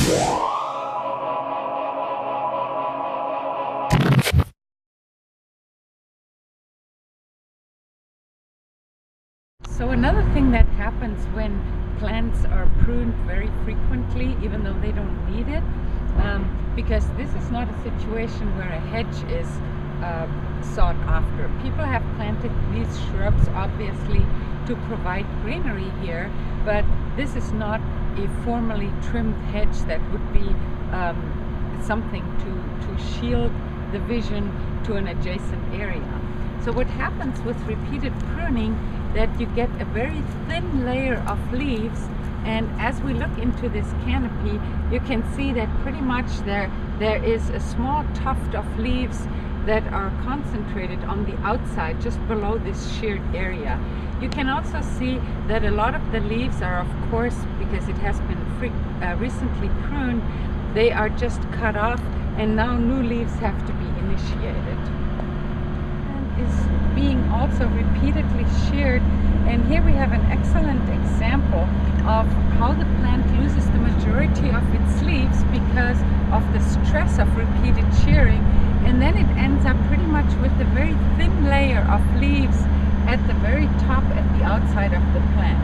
So another thing that happens when plants are pruned very frequently, even though they don't need it, because this is not a situation where a hedge is sought after. People have planted these shrubs obviously to provide greenery here, but this is not a formally trimmed hedge that would be something to shield the vision to an adjacent area. So what happens with repeated pruning, that you get a very thin layer of leaves, and as we look into this canopy, you can see that pretty much there is a small tuft of leaves that are concentrated on the outside just below this sheared area. You can also see that a lot of the leaves are, of course, because it has been recently pruned, they are just cut off, and now new leaves have to be initiated. Is being also repeatedly sheared, and here we have an excellent example of how the plant loses the majority of its leaves because of the stress of repeated shearing, and then it ends up pretty much with a very thin layer of leaves at the very top, at the outside of the plant.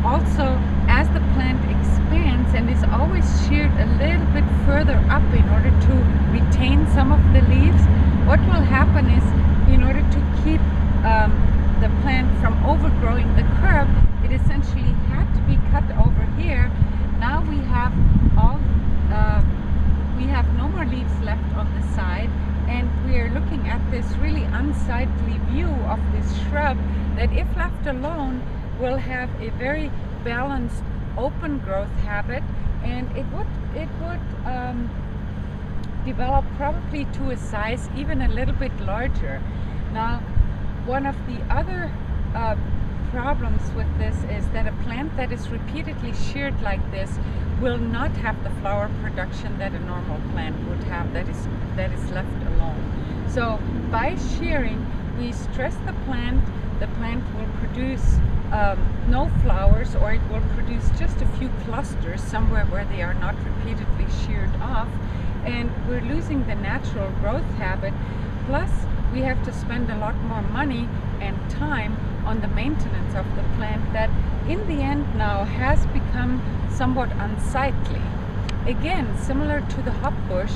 Also, as the plant expands and is always sheared a little bit further up in order to retain some of the leaves, what will happen is, in order to keep the plant from overgrowing the curb, it essentially had to be cut over here. Now we have no more leaves left on the side, and we are looking at this really unsightly view of this shrub that, if left alone, will have a very balanced open growth habit, and it would develop probably to a size even a little bit larger. Now, one of the other problems with this is that a plant that is repeatedly sheared like this will not have the flower production that a normal plant would have that is left alone. So by shearing, we stress the plant will produce no flowers, or it will produce just a few clusters somewhere where they are not repeatedly sheared off, and we're losing the natural growth habit. Plus, we have to spend a lot more money and time on the maintenance of the plant that in the end now has become somewhat unsightly. Again, similar to the hopbush,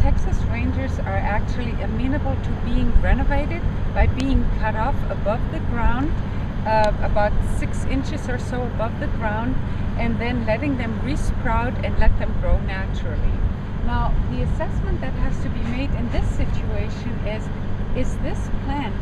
Texas Rangers are actually amenable to being renovated by being cut off above the ground, about 6 inches or so above the ground, and then letting them resprout and let them grow naturally. Now, the assessment that has to be made in this situation is this plant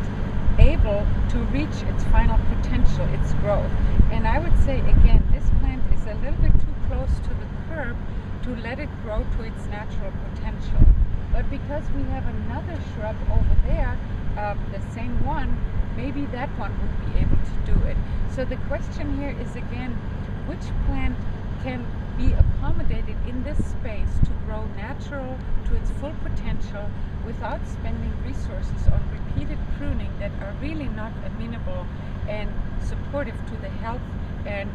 able to reach its final potential, its growth? And I would say, again, this plant is a little bit too close to the curb to let it grow to its natural potential. But because we have another shrub over there, the same one, maybe that one would be able to do it. So the question here is, again, which plant can be accommodated in this space to grow natural to its full potential without spending resources on repeated pruning that are really not amenable and supportive to the health and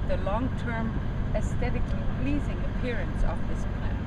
the long-term aesthetically pleasing appearance of this plant.